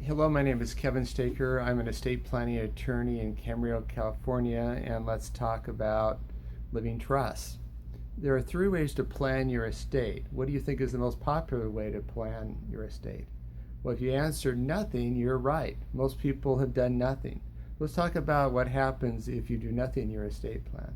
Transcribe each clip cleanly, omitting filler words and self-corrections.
Hello, my name is Kevin Staker. I'm an estate planning attorney in Camarillo, California, and let's talk about living trusts. There are three ways to plan your estate. What do you think is the most popular way to plan your estate? Well, if you answer nothing, you're right. Most people have done nothing. Let's talk about what happens if you do nothing in your estate plan.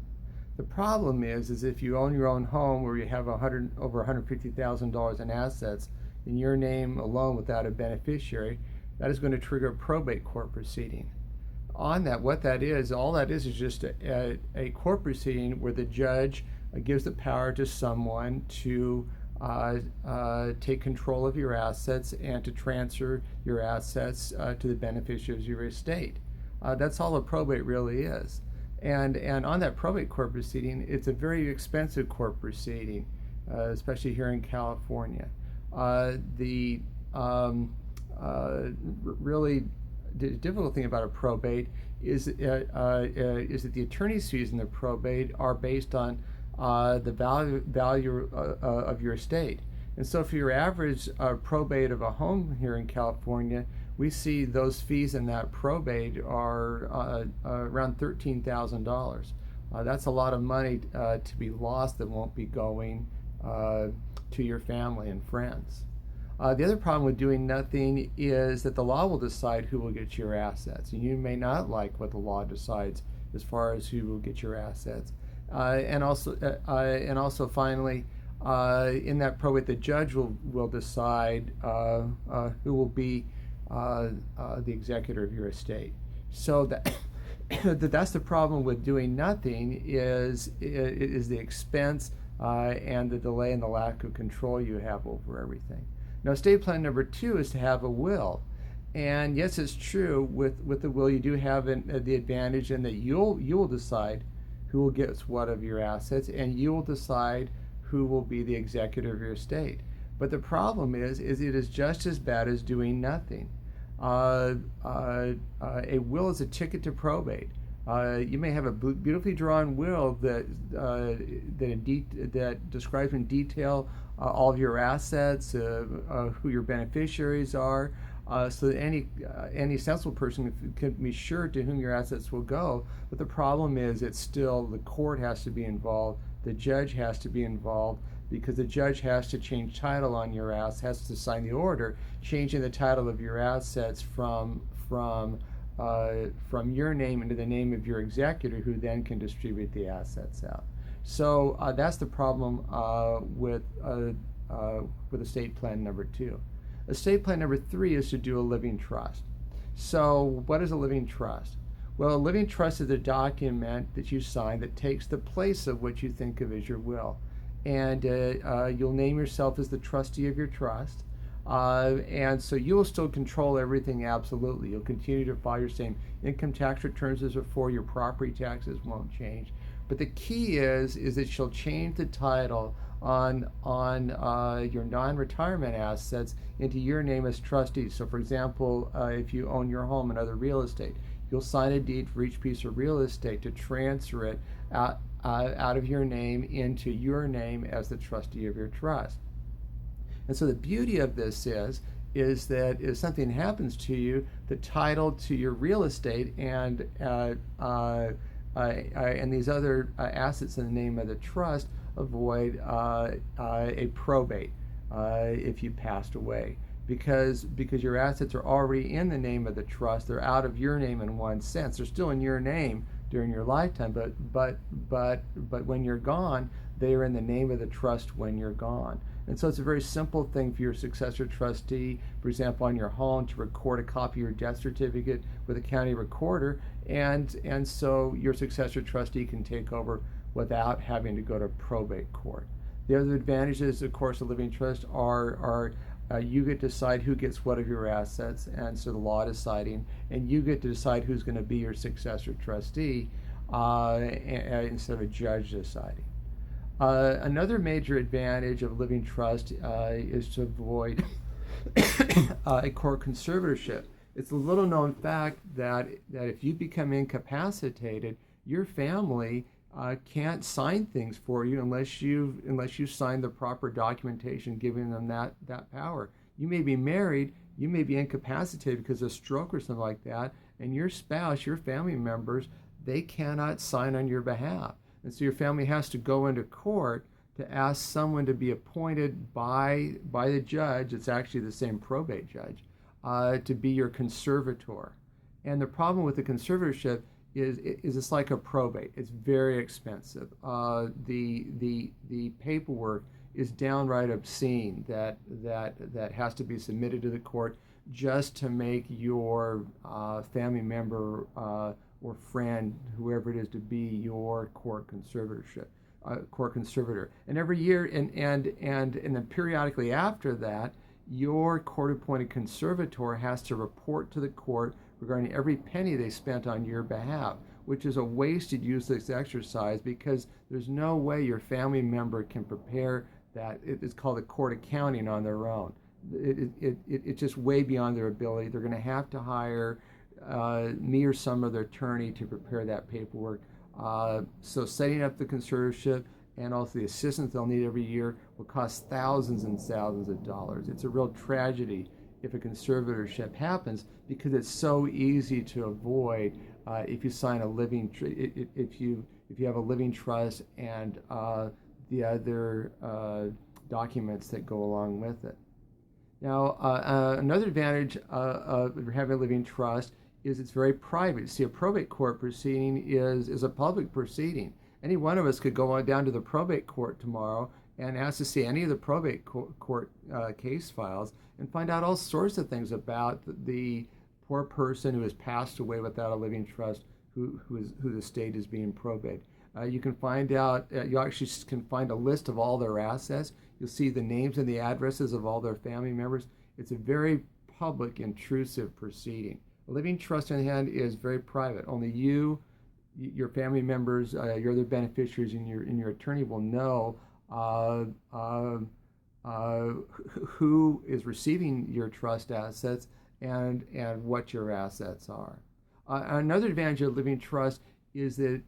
The problem is if you own your own home where you have over $150,000 in assets in your name alone without a beneficiary, that is going to trigger a probate court proceeding. On that, what that is, all that is just a court proceeding where the judge gives the power to someone to take control of your assets and to transfer your assets to the beneficiaries of your estate. That's all a probate really is. And on that probate court proceeding, it's a very expensive court proceeding, especially here in California. The really difficult thing about a probate is that the attorney's fees in the probate are based on the value of your estate. And so for your average probate of a home here in California, we see those fees in that probate are around $13,000. That's a lot of money to be lost that won't be going to your family and friends. The other problem with doing nothing is that the law will decide who will get your assets, and you may not like what the law decides as far as who will get your assets. And also, finally, in that probate, the judge will decide who will be the executor of your estate. So that's the problem with doing nothing is the expense and the delay and the lack of control you have over everything. Now, estate plan number 2 is to have a will. And yes, it's true, with the will you do have the advantage in that you will decide who will get what of your assets, and you will decide who will be the executor of your estate. But the problem is it is just as bad as doing nothing. A will is a ticket to probate. You may have a beautifully drawn will that describes in detail all of your assets, who your beneficiaries are, so that any sensible person can be sure to whom your assets will go. But the problem is, it's still the court has to be involved, the judge has to be involved, because the judge has to change title on your assets, has to sign the order changing the title of your assets from your name into the name of your executor, who then can distribute the assets out. So that's the problem with estate plan number 2. Estate plan number 3 is to do a living trust. So what is a living trust? Well, a living trust is a document that you sign that takes the place of what you think of as your will. And you'll name yourself as the trustee of your trust. And so you will still control everything absolutely. You'll continue to file your same income tax returns as before. Your property taxes won't change. But the key is that you'll change the title on your non-retirement assets into your name as trustee. So, for example, if you own your home and other real estate, you'll sign a deed for each piece of real estate to transfer it out of your name into your name as the trustee of your trust. And so the beauty of this is that if something happens to you, the title to your real estate and these other assets in the name of the trust avoid a probate if you passed away, because your assets are already in the name of the trust. They're out of your name in one sense. They're still in your name during your lifetime, but when you're gone, they are in the name of the trust when you're gone. And so it's a very simple thing for your successor trustee, for example, on your home, to record a copy of your death certificate with a county recorder, and so your successor trustee can take over without having to go to probate court. The other advantages, of course, of living trust are you get to decide who gets what of your assets, and so the law deciding, and you get to decide who's going to be your successor trustee instead of a judge deciding. Another major advantage of living trust is to avoid a court conservatorship. It's a little known fact that if you become incapacitated, your family can't sign things for you unless you sign the proper documentation giving them that power. You may be married, You may be incapacitated because of a stroke or something like that, and your spouse, your family members, they cannot sign on your behalf. And so your family has to go into court to ask someone to be appointed by the judge. It's actually the same probate judge, to be your conservator. And the problem with the conservatorship is it's like a probate. It's very expensive. The paperwork is downright obscene that has to be submitted to the court just to make your family member or friend, whoever it is, to be your court conservator. And every year, and then periodically after that, your court-appointed conservator has to report to the court regarding every penny they spent on your behalf, which is a wasted, useless exercise because there's no way your family member can prepare that. It's called a court accounting on their own. It's just way beyond their ability. They're going to have to hire me or some other attorney to prepare that paperwork. So setting up the conservatorship and also the assistance they'll need every year will cost thousands and thousands of dollars. It's a real tragedy if a conservatorship happens because it's so easy to avoid if you sign a living if you have a living trust and the other documents that go along with it. Now, another advantage of having a living trust is it's very private. See, a probate court proceeding is a public proceeding. Any one of us could go on down to the probate court tomorrow and ask to see any of the probate court case files and find out all sorts of things about the poor person who has passed away without a living trust, who the estate is being probated. You can find out, you actually can find a list of all their assets. You'll see the names and the addresses of all their family members. It's a very public, intrusive proceeding. A living trust on hand is very private. Only you, your family members, your other beneficiaries, and your attorney will know who is receiving your trust assets and what your assets are. Another advantage of living trust is that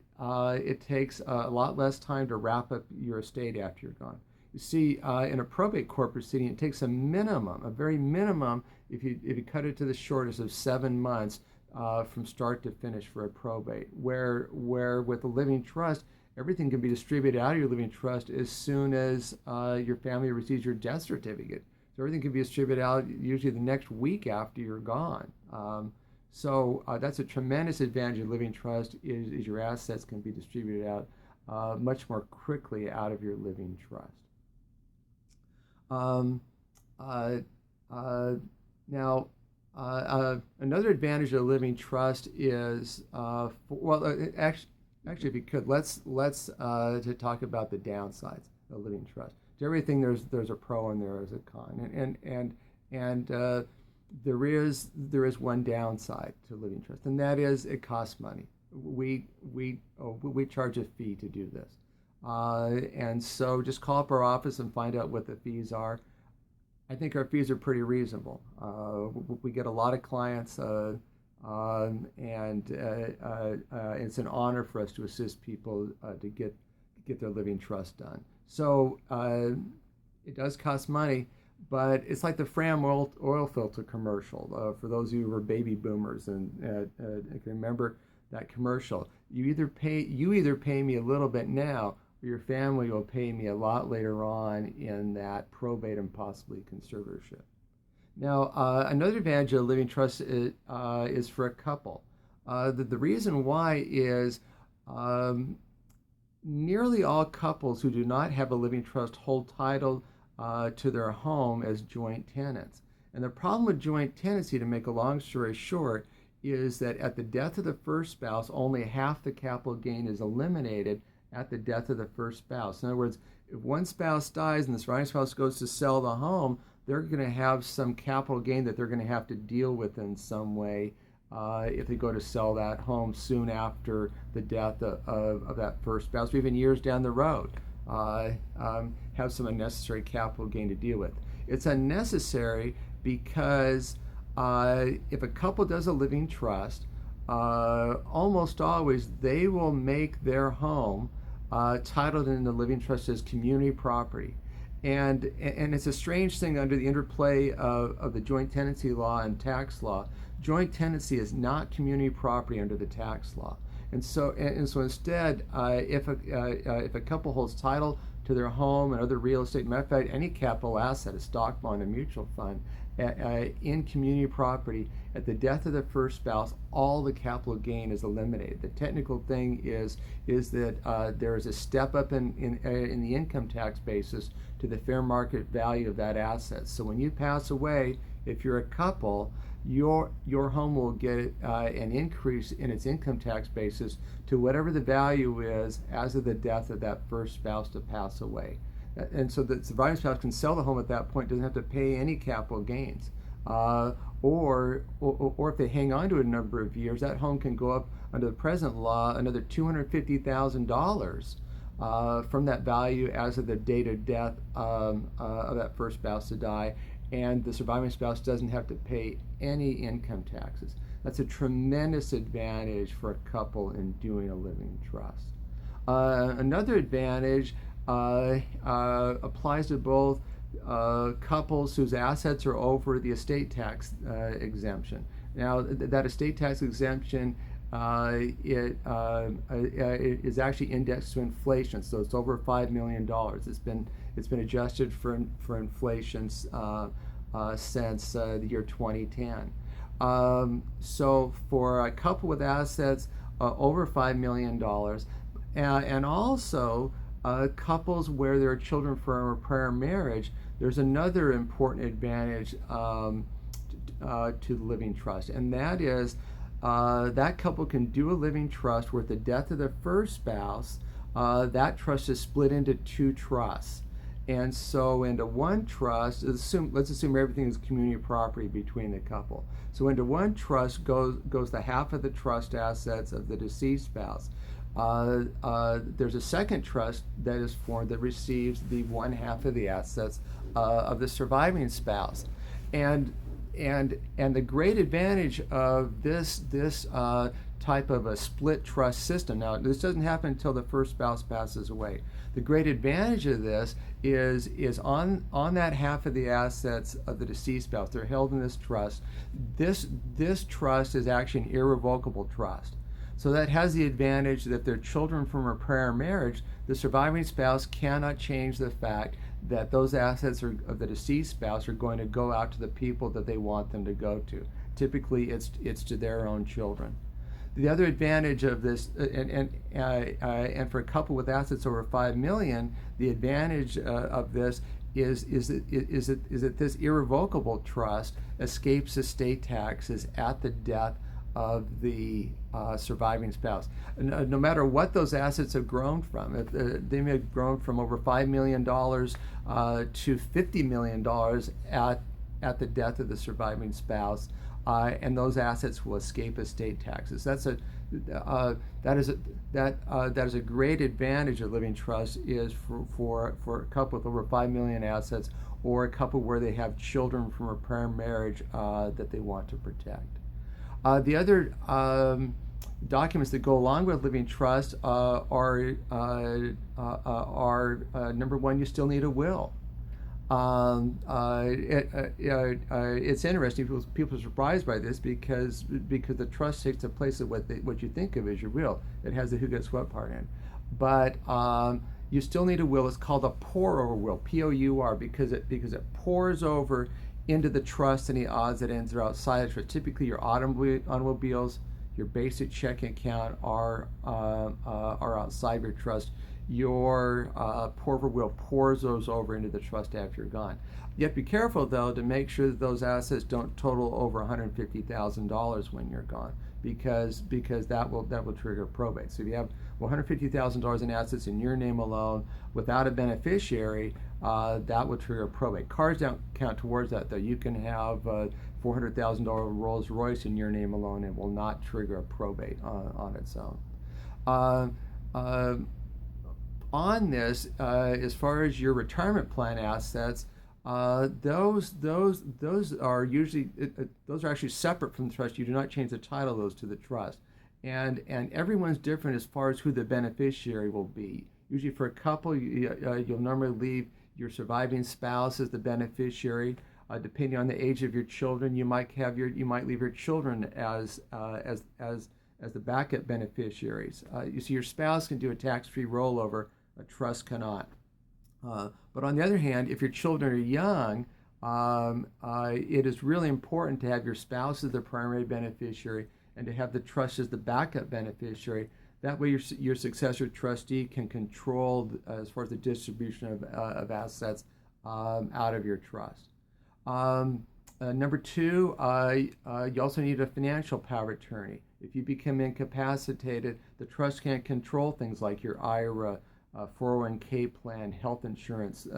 it takes a lot less time to wrap up your estate after you're gone. You see, in a probate court proceeding, it takes a very minimum, if you cut it to the shortest, of 7 months from start to finish for a probate. Where with a living trust, everything can be distributed out of your living trust as soon as your family receives your death certificate. So everything can be distributed out usually the next week after you're gone. So that's a tremendous advantage of living trust is your assets can be distributed out much more quickly out of your living trust. Now, another advantage of a living trust is, actually, if you could, let's to talk about the downsides of living trust. To everything, there's a pro and there is a con, and there is one downside to living trust, and that is it costs money. We charge a fee to do this, and so just call up our office and find out what the fees are. I think our fees are pretty reasonable. We get a lot of clients, and it's an honor for us to assist people to get their living trust done. So it does cost money, but it's like the Fram oil filter commercial. For those of you who were baby boomers and can remember that commercial, you either pay me a little bit now, or your family will pay me a lot later on in that probate and possibly conservatorship. Now, another advantage of a living trust is for a couple. The reason why is nearly all couples who do not have a living trust hold title to their home as joint tenants. And the problem with joint tenancy, to make a long story short, is that at the death of the first spouse, only half the capital gain is eliminated at the death of the first spouse. In other words, if one spouse dies and the surviving spouse goes to sell the home, they're going to have some capital gain that they're going to have to deal with in some way if they go to sell that home soon after the death of that first spouse, or even years down the road, have some unnecessary capital gain to deal with. It's unnecessary because if a couple does a living trust, almost always they will make their home titled in the living trust as community property. And it's a strange thing under the interplay of the joint tenancy law and tax law. Joint tenancy is not community property under the tax law. And so instead, if a couple holds title to their home and other real estate, matter of fact, any capital asset, a stock bond, a mutual fund, in community property, at the death of the first spouse, all the capital gain is eliminated. The technical thing is that there is a step up in the income tax basis to the fair market value of that asset. So when you pass away, if you're a couple, your home will get an increase in its income tax basis to whatever the value is as of the death of that first spouse to pass away. And so the surviving spouse can sell the home at that point, doesn't have to pay any capital gains. Or if they hang on to it a number of years, that home can go up under the present law another $250,000 from that value as of the date of death of that first spouse to die, and the surviving spouse doesn't have to pay any income taxes. That's a tremendous advantage for a couple in doing a living trust. Another advantage applies to both couples whose assets are over the estate tax exemption. Now, that estate tax exemption it is actually indexed to inflation, so it's over $5 million. It's been adjusted for inflation since the year 2010. So for a couple with assets over $5 million, and also couples where there are children from a prior marriage, there's another important advantage to the living trust, and that is that couple can do a living trust where at the death of the first spouse, that trust is split into two trusts. And so into one trust, let's assume everything is community property between the couple. So into one trust goes the half of the trust assets of the deceased spouse. There's a second trust that is formed that receives the one half of the assets of the surviving spouse. And the great advantage of this type of a split trust system, now this doesn't happen until the first spouse passes away. The great advantage of this is on that half of the assets of the deceased spouse, they're held in this trust. This trust is actually an irrevocable trust. So that has the advantage that if they're children from a prior marriage, the surviving spouse cannot change the fact that those assets of the deceased spouse are going to go out to the people that they want them to go to. Typically, it's to their own children. The other advantage of this, and for a couple with assets over $5 million, the advantage of this is that this irrevocable trust escapes estate taxes at the death of the surviving spouse. No matter what those assets have grown from, if they may have grown from over $5 million to $50 million at the death of the surviving spouse, and those assets will escape estate taxes. That is a great advantage of living trust, is for a couple with over $5 million assets, or a couple where they have children from a prior marriage that they want to protect. The other documents that go along with living trust are number one, you still need a will. It's interesting. People are surprised by this because the trust takes the place of what you think of as your will. It has the who gets what part in, but you still need a will. It's called a pour over will, P-O-U-R, because it pours over into the trust any odds and ends are outside the trust. Typically, your automobiles, your basic checking account are outside your trust. Your pour over will pours those over into the trust after you're gone. You have to be careful, though, to make sure that those assets don't total over $150,000 when you're gone, because that will trigger probate. So if you have $150,000 in assets in your name alone without a beneficiary, that will trigger probate. Cars don't count towards that, though. You can have a $400,000 Rolls Royce in your name alone, and will not trigger a probate on its own. On this, as far as your retirement plan assets, those are usually those are actually separate from the trust. You do not change the title of those to the trust, and everyone's different as far as who the beneficiary will be. Usually, for a couple, you'll normally leave Your surviving spouse is the beneficiary. Depending on the age of your children, you might leave your children as the backup beneficiaries. You see, your spouse can do a tax-free rollover, a trust cannot. But on the other hand, if your children are young, it is really important to have your spouse as the primary beneficiary and to have the trust as the backup beneficiary. That way, your successor trustee can control as far as the distribution of assets out of your trust. Number two, you also need a financial power of attorney. If you become incapacitated, the trust can't control things like your IRA, 401k plan, health insurance,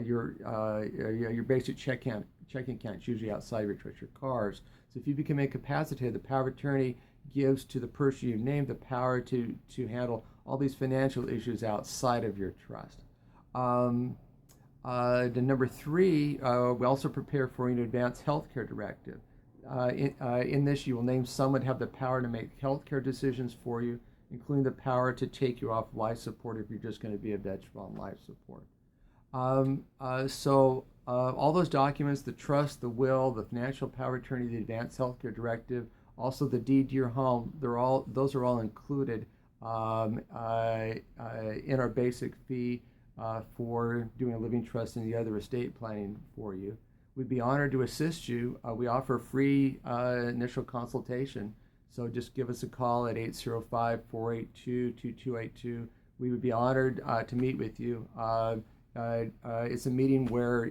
your basic checking account, usually outside of your trust, your cars. So if you become incapacitated, the power of attorney gives to the person you've named the power to handle all these financial issues outside of your trust. The number three, we also prepare for an advanced healthcare directive. In this, you will name someone to have the power to make healthcare decisions for you, including the power to take you off life support if you're just going to be a vegetable on life support. All those documents, the trust, the will, the financial power of attorney, the advanced healthcare directive, also the deed to your home, those are all included in our basic fee for doing a living trust and the other estate planning for you. We'd be honored to assist you. We offer a free initial consultation, so just give us a call at 805-482-2282. We would be honored to meet with you. It's a meeting where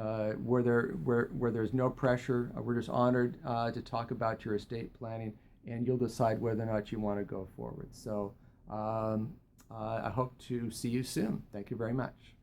where there's no pressure. We're just honored to talk about your estate planning, and you'll decide whether or not you want to go forward. So I hope to see you soon. Thank you very much.